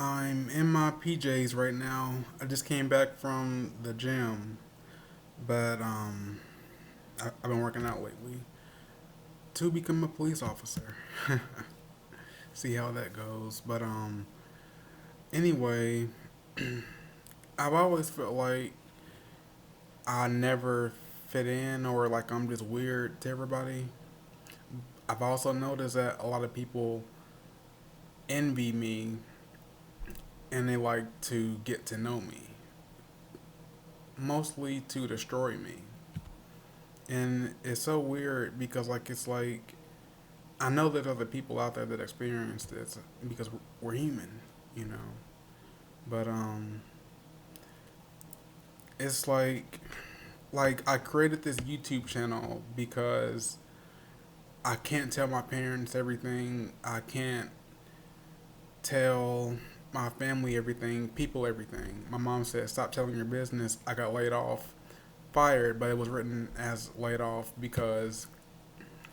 I'm in my PJs right now. I just came back from the gym, but I've been working out lately to become a police officer. See how that goes. But anyway, I've always felt like I never fit in or like I'm just weird to everybody. I've also noticed that a lot of people envy me and they like to get to know me, mostly to destroy me. And it's so weird because it's like I know that other people out there that experience this because we're human, you know. But it's like I created this YouTube channel because I can't tell my parents everything. I can't tell my family everything, people everything. My mom said, "Stop telling your business." I got laid off, fired, but it was written as laid off because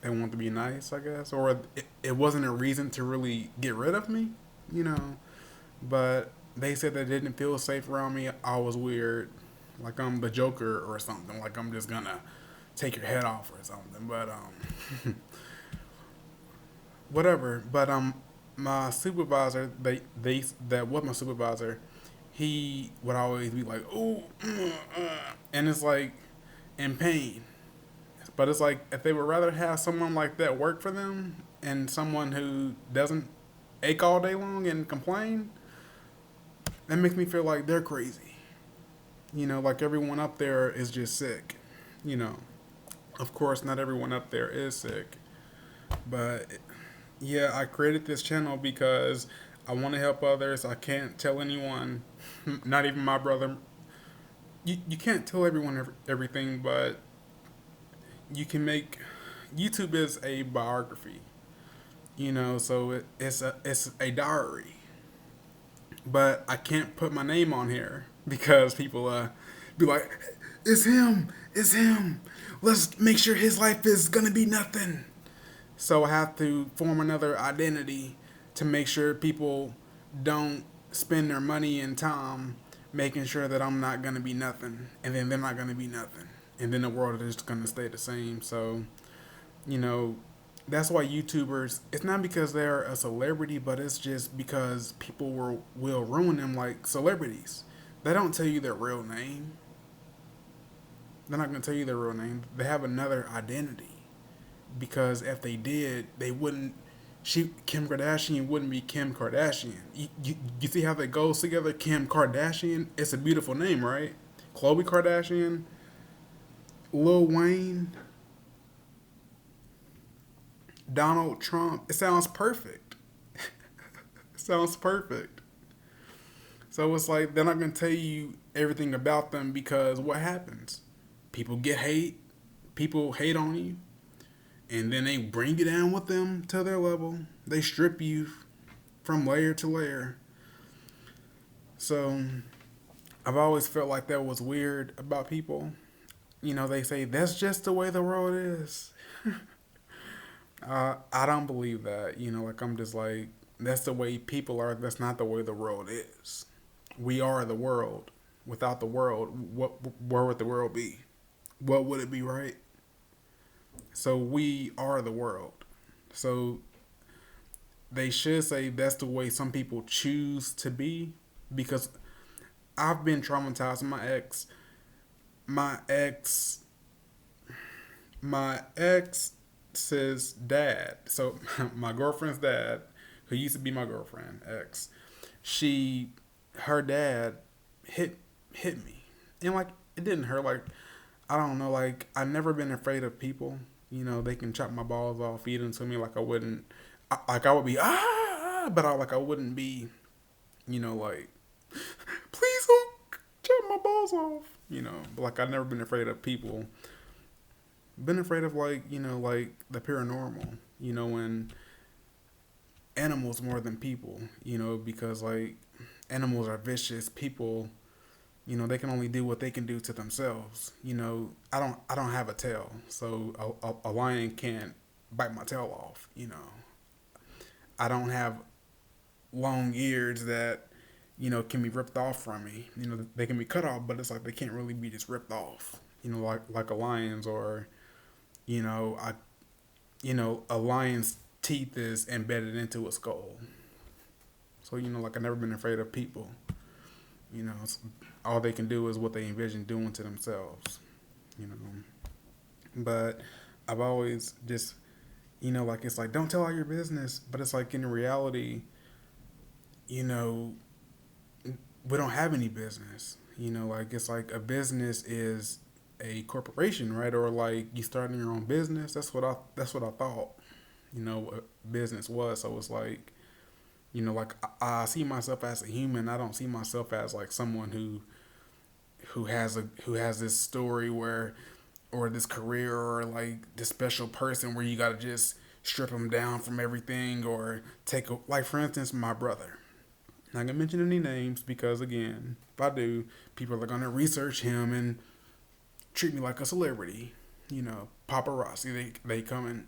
they want to be nice, I guess, or it wasn't a reason to really get rid of me, you know. But they said they didn't feel safe around me. I was weird, like I'm the Joker or something. Like I'm just gonna take your head off or something. But whatever. But my supervisor, they that was my supervisor. He would always be like, "Oh," and it's like in pain. But it's like if they would rather have someone like that work for them and someone who doesn't ache all day long and complain, that makes me feel like they're crazy. Like everyone up there is just sick. You know, of course, not everyone up there is sick, but yeah, I created this channel because I want to help others. I can't tell anyone, not even my brother. You can't tell everyone everything, but you can make. YouTube is a biography, so it's a diary. But I can't put my name on here because people be like, it's him. Let's make sure his life is gonna be nothing. So I have to form another identity to make sure people don't spend their money and time making sure that I'm not gonna be nothing, and then they're not gonna be nothing, and then the world is just gonna stay the same. So you know, that's why YouTubers. It's not because they're a celebrity, but it's just because people will ruin them like celebrities. They don't tell you their real name. They're not gonna tell you their real name. They have another identity because if they did, they wouldn't. Kim Kardashian wouldn't be Kim Kardashian. You see how that goes together? Kim Kardashian. It's a beautiful name, right? Khloe Kardashian, Lil Wayne, Donald Trump. It sounds perfect. It sounds perfect. So it's like they're not gonna tell you everything about them because what happens? People get hate. People hate on you, and then they bring you down with them to their level. They strip you from layer to layer. So I've always felt like that was weird about people. They say that's just the way the world is. I don't believe that. Like I'm just like that's the way people are. That's not the way the world is. We are the world. Without the world, where would the world be? What would it be, right? So we are the world. So they should say that's the way some people choose to be because I've been traumatized. My ex, my ex's dad. So my girlfriend's dad, who used to be my girlfriend, ex, she, her dad, hit me, and like it didn't hurt. Like I don't know. Like I've never been afraid of people. They can chop my balls off, feed them to me. Like I wouldn't. Like I would be but I wouldn't be. Like please don't chop my balls off. But like I've never been afraid of people. Been afraid of like the paranormal. And animals more than people. Because like animals are vicious. People, they can only do what they can do to themselves. I don't have a tail, so a lion can't bite my tail off. I don't have long ears that can be ripped off from me. They can be cut off, but it's like they can't really be just ripped off. Like a lion's, or I a lion's teeth is embedded into a skull. So like I've never been afraid of people. It's, all they can do is what they envision doing to themselves. You know, but I've always just like it's like don't tell all your business, but it's like in reality, you know, we don't have any business. Like it's like a business is a corporation, right? Or like you starting your own business. That's what I thought. What business was. So it's like like I see myself as a human. I don't see myself as like someone who has this story where or this career or like this special person where you gotta just strip them down from everything or take like for instance my brother. Not gonna mention any names because again, if I do, people are gonna research him and treat me like a celebrity. Paparazzi, they come and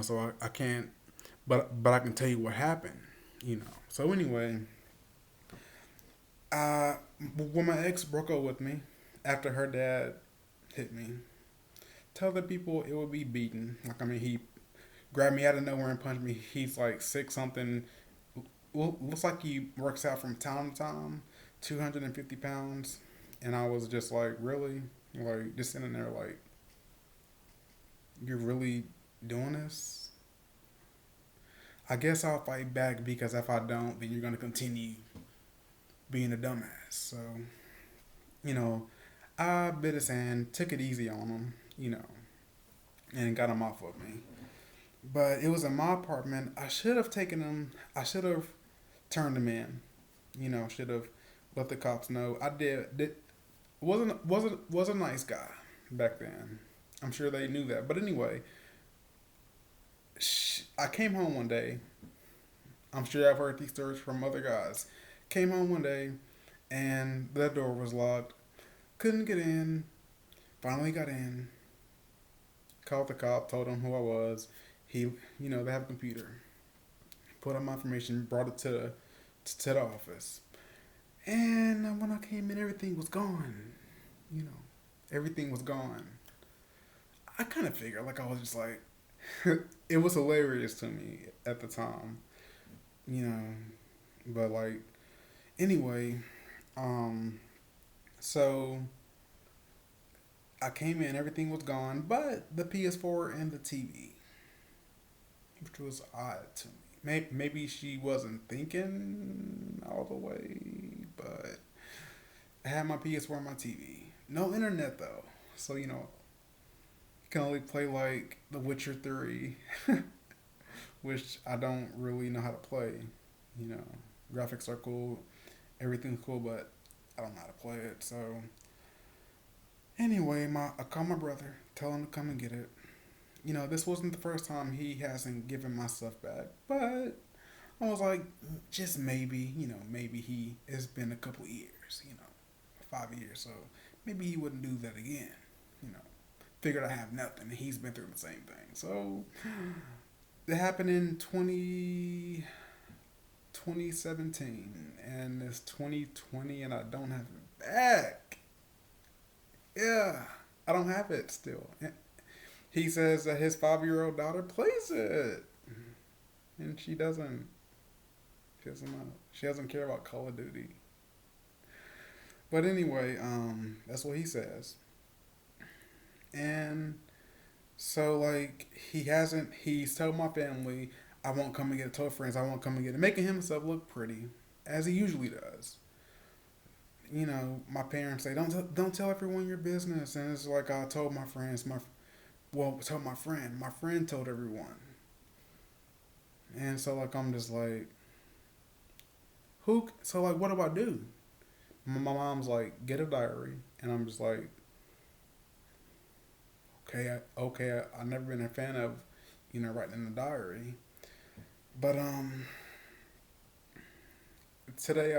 so I can't, but I can tell you what happened. So anyway, uh, when my ex broke up with me after her dad hit me, tell the people it would be beaten. Like he grabbed me out of nowhere and punched me. He's like six something. Well, looks like he works out from time to time, 250 pounds, and I was just like, really, like just sitting there like, you're really doing this? I guess I'll fight back because if I don't, then you're gonna continue being a dumbass. So, you know, I bit his hand, took it easy on him, and got him off of me. But it was in my apartment. I should have taken him. I should have turned him in. Should have let the cops know. I did was a nice guy back then. I'm sure they knew that. But anyway, I came home one day. I'm sure I've heard these stories from other guys. Came home one day, and the door was locked. Couldn't get in. Finally got in. Called the cop. Told him who I was. They have a computer. Put up my information. Brought it to the office. And when I came in, everything was gone. You know, everything was gone. I kind of figured, like, I was just like, it was hilarious to me at the time, you know. But, like, anyway, um, so I came in, everything was gone, but the PS4 and the TV, which was odd to me. Maybe she wasn't thinking all the way, but I had my PS4 and my TV. No internet though, so you can only play like The Witcher 3, which I don't really know how to play. You know, graphics are cool, everything's cool, but I don't know how to play it. So anyway, I called my brother, tell him to come and get it. This wasn't the first time he hasn't given my stuff back, but I was like, just maybe, maybe it's been a couple years, 5 years, so maybe he wouldn't do that again, you know. Figured I have nothing, and he's been through the same thing. So it happened in 2017, and it's 2020, and I don't have it back. Yeah, I don't have it still. He says that his 5-year-old daughter plays it, and she doesn't. She doesn't know. She doesn't care about Call of Duty. But anyway, that's what he says. And so like he's told my family I won't come and get it, told friends I won't come and get it, making himself look pretty, as he usually does. My parents say don't tell everyone your business, and it's like I told my friends, told my friend. My friend told everyone. And so like I'm just like who so like what do I do? My mom's like get a diary, and I'm just like okay, I've never been a fan of writing in a diary. But today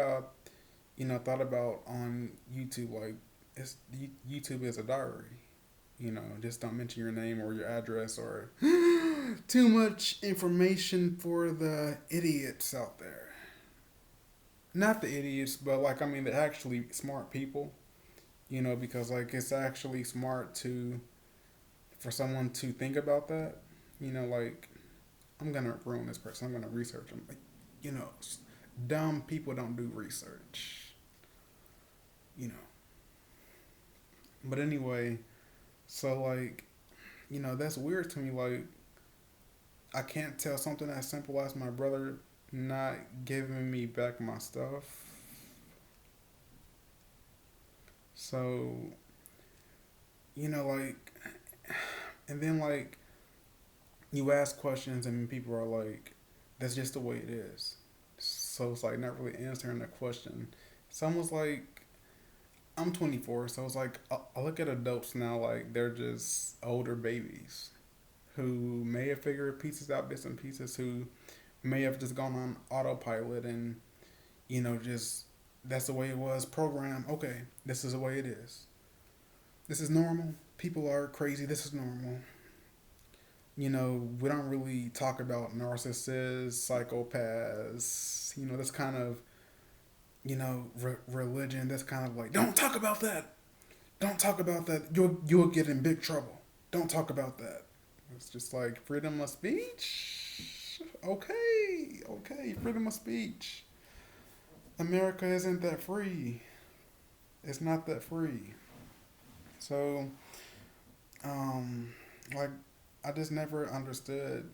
thought about on YouTube, like YouTube is a diary. Just don't mention your name or your address or too much information for the idiots out there. not the idiots, but like I mean the actually smart people. Because like it's actually smart to for someone to think about that. Like I'm gonna ruin this person. I'm gonna research them. Like, you know, dumb people don't do research. You know. But anyway, so like that's weird to me. Like I can't tell something as simple as my brother not giving me back my stuff. So like, and then like you ask questions and people are like, "That's just the way it is." So it's like not really answering the question. It's almost like I'm 24, so it's like I look at adults now like they're just older babies who may have figured pieces out, bits and pieces, who may have just gone on autopilot and just that's the way it was programmed. Okay, this is the way it is. This is normal. People are crazy. This is normal. We don't really talk about narcissists, psychopaths. That's kind of, religion. That's kind of like, don't talk about that. Don't talk about that. You'll get in big trouble. Don't talk about that. It's just like freedom of speech. Okay, okay, freedom of speech. America isn't that free. It's not that free. So, um, like, I just never understood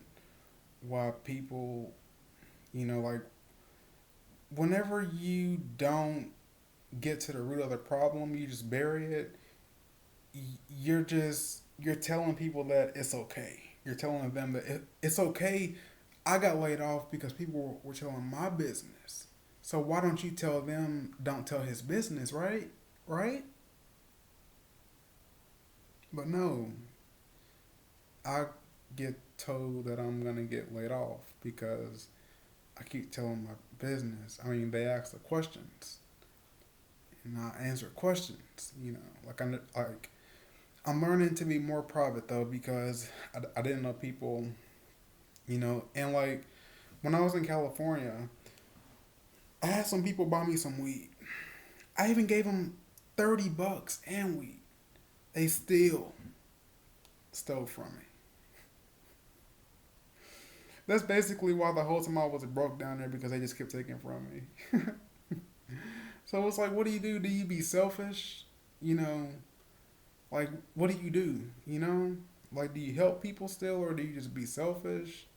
why people, like, whenever you don't get to the root of the problem, you just bury it. You're telling people that it's okay. You're telling them that it's okay. I got laid off because people were telling my business. So why don't you tell them? Don't tell his business, right? Right? But no, I get told that I'm gonna get laid off because I keep telling my business. I mean, they ask the questions, and I answer questions. I'm learning to be more private though because I didn't know people. And like when I was in California, I had some people buy me some weed. I even gave them $30 and weed. They still stole from me. That's basically why the whole time I was broke down there because they just kept taking from me. So it's like, what do you do? Do you be selfish? You know, like, what do you do? Like, do you help people still or do you just be selfish?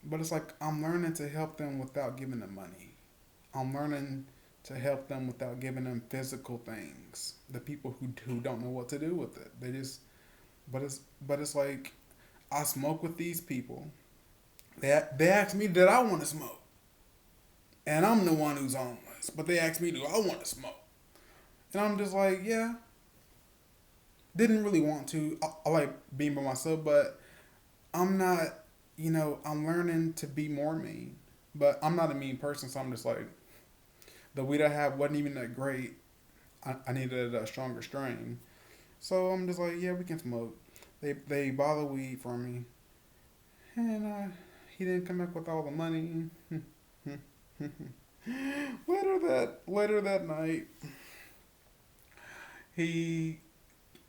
But it's like, I'm learning to help them without giving them money. I'm learning to help them without giving them physical things. The people who don't know what to do with it. But it's like, I smoke with these people. They ask me, did I want to smoke? And I'm the one who's homeless. But they ask me, do I want to smoke? And I'm just like, yeah. Didn't really want to. I like being by myself, but I'm not, I'm learning to be more mean. But I'm not a mean person, so I'm just like, the weed I had wasn't even that great. I needed a stronger strain. So I'm just like, yeah, we can smoke. They buy the weed from me. And he didn't come back with all the money. later that night, he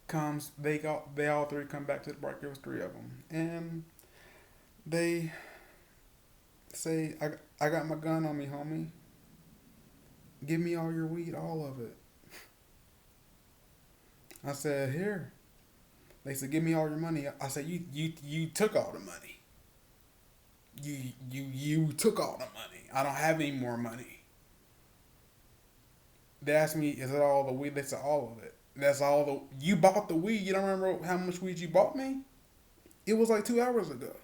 comes. They all three come back to the park. There was three of them, and they say, I got my gun on me, homie. Give me all your weed, all of it." I said, "Here." They said, "Give me all your money." I said, "You took all the money. You took all the money. I don't have any more money." They asked me, "Is it all the weed?" They said, "All of it." That's all the you bought the weed. You don't remember how much weed you bought me? It was like 2 hours ago.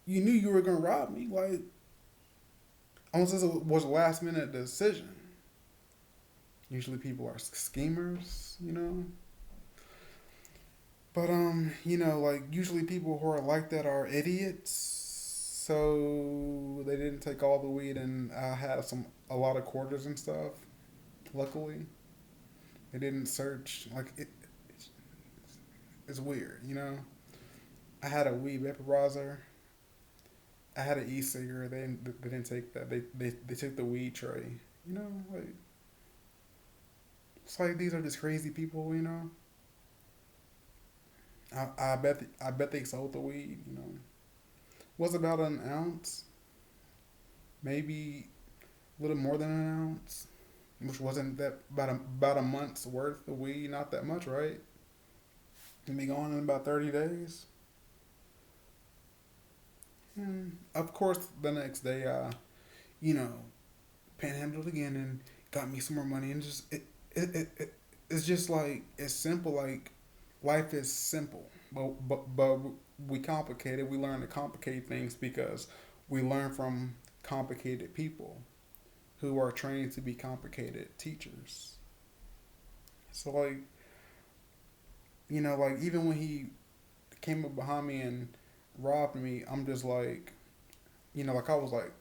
You knew you were gonna rob me. Like, almost as it was a last minute decision. Usually people are schemers. But like usually people who are like that are idiots. So they didn't take all the weed, and I had a lot of quarters and stuff. Luckily, they didn't search. Like it's weird. I had a weed vaporizer. I had an e-cigarette. They didn't take that. They took the weed tray. You know, like it's like these are just crazy people. You know, I bet they sold the weed. You know, was about an ounce, maybe a little more than an ounce, which wasn't that about a month's worth of weed. Not that much, right? And be gone in about 30 days. Of course, the next day, you know, panhandled again and got me some more money and just it's just like it's simple. Like life is simple, but we complicate it. We learn to complicate things because we learn from complicated people who are trained to be complicated teachers. So like like even when he came up behind me and robbed me, I'm just like like I was like,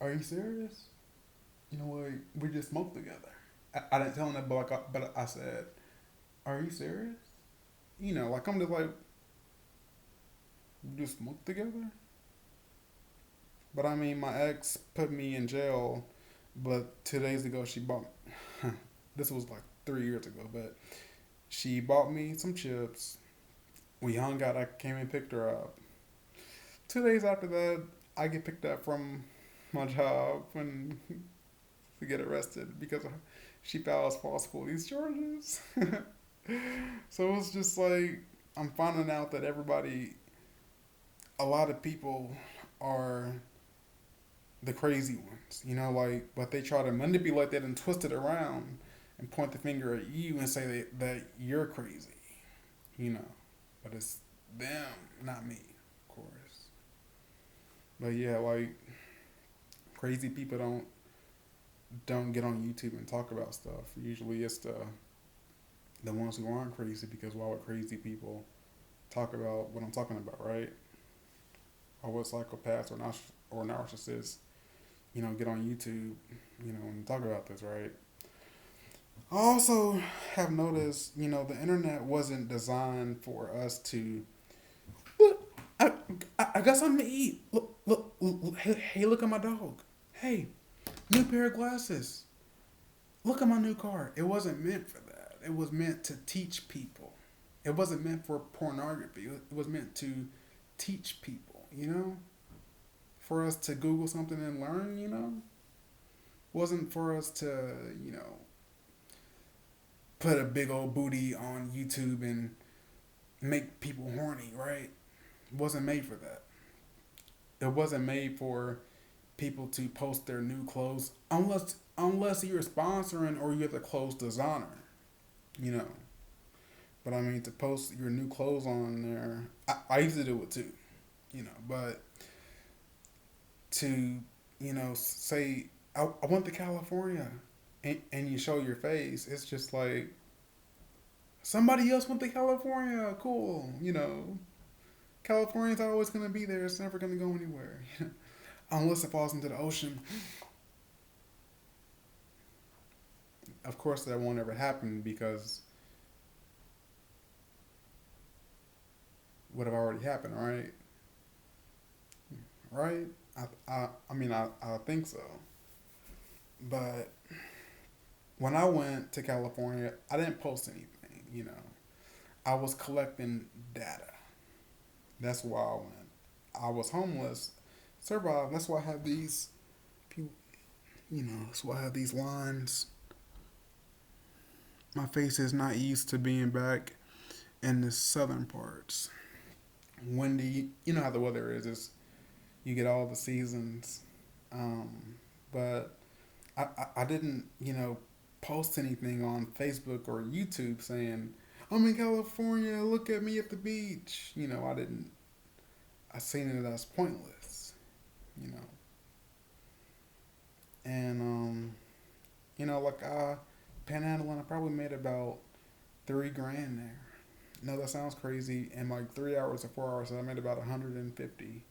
"Are you serious?" Like we just smoked together. I didn't tell him that, but I said, "Are you serious?" Like I'm just like, "We just smoked together." But I mean, my ex put me in jail, but 2 days ago she bought. This was like 3 years ago, but she bought me some chips. We hung out. I came and picked her up. 2 days after that, I get picked up from my job and to get arrested because she files false police charges. So it's just like I'm finding out that a lot of people are the crazy ones, like, but they try to manipulate that and twist it around and point the finger at you and say that you're crazy, you know, but it's them, not me, of course. But yeah, like crazy people don't get on YouTube and talk about stuff. Usually it's the ones who aren't crazy because why would crazy people talk about what I'm talking about, right? Or what psychopaths or narcissists, get on YouTube, and talk about this, right? I also have noticed, the internet wasn't designed for us to. Look, I got something to eat. Look, hey, look at my dog. Hey, new pair of glasses. Look at my new car. It wasn't meant for that. It was meant to teach people. It wasn't meant for pornography. It was meant to teach people, For us to Google something and learn, It wasn't for us to, put a big old booty on YouTube and make people horny, right? It wasn't made for that. It wasn't made for people to post their new clothes unless you're sponsoring or you're the clothes designer, you know. But I mean to post your new clothes on there, I used to do it too, But to say I went to California and you show your face, it's just like somebody else went to California. Cool, California's always gonna be there. It's never gonna go anywhere, unless it falls into the ocean. Of course, that won't ever happen because would have already happened, right? Right? I mean, I think so. But when I went to California, I didn't post anything. I was collecting data. That's why I went. I was homeless, survived. That's why I have these people. That's why I have these lines. My face is not used to being back in the southern parts. Windy. You know how the weather is. You get all the seasons. But I didn't, post anything on Facebook or YouTube saying, I'm in California, look at me at the beach. I didn't, I seen it as pointless, you know. And, like panhandling, I probably made about 3 grand there. No, that sounds crazy. In like 3 hours or 4 hours, I made about 150.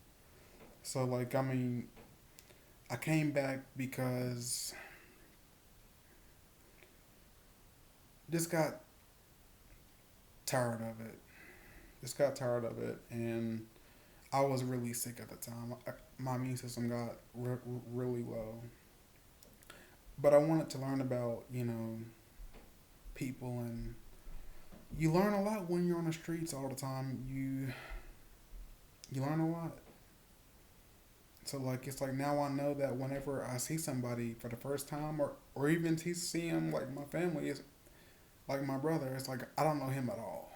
So, like, I mean, I came back because just got tired of it. Just got tired of it, and I was really sick at the time. my immune system got really low. But I wanted to learn about, people, and you learn a lot when you're on the streets all the time. You learn a lot. So like it's like now I know that whenever I see somebody for the first time, or even see him like my family is like my brother, it's like I don't know him at all.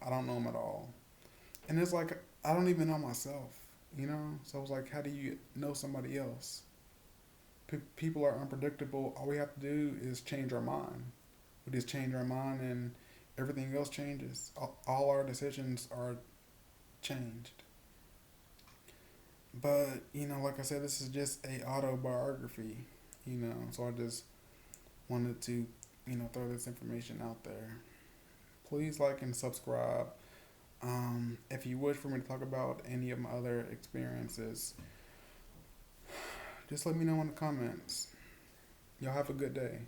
I don't know him at all, and it's like I don't even know myself. So it's like how do you know somebody else? People are unpredictable. All we have to do is change our mind. We just change our mind, and everything else changes. All our decisions are changed. But like I said, this is just a autobiography. So I just wanted to throw this information out there. Please like and subscribe. If you wish for me to talk about any of my other experiences, just let me know in the comments. Y'all have a good day.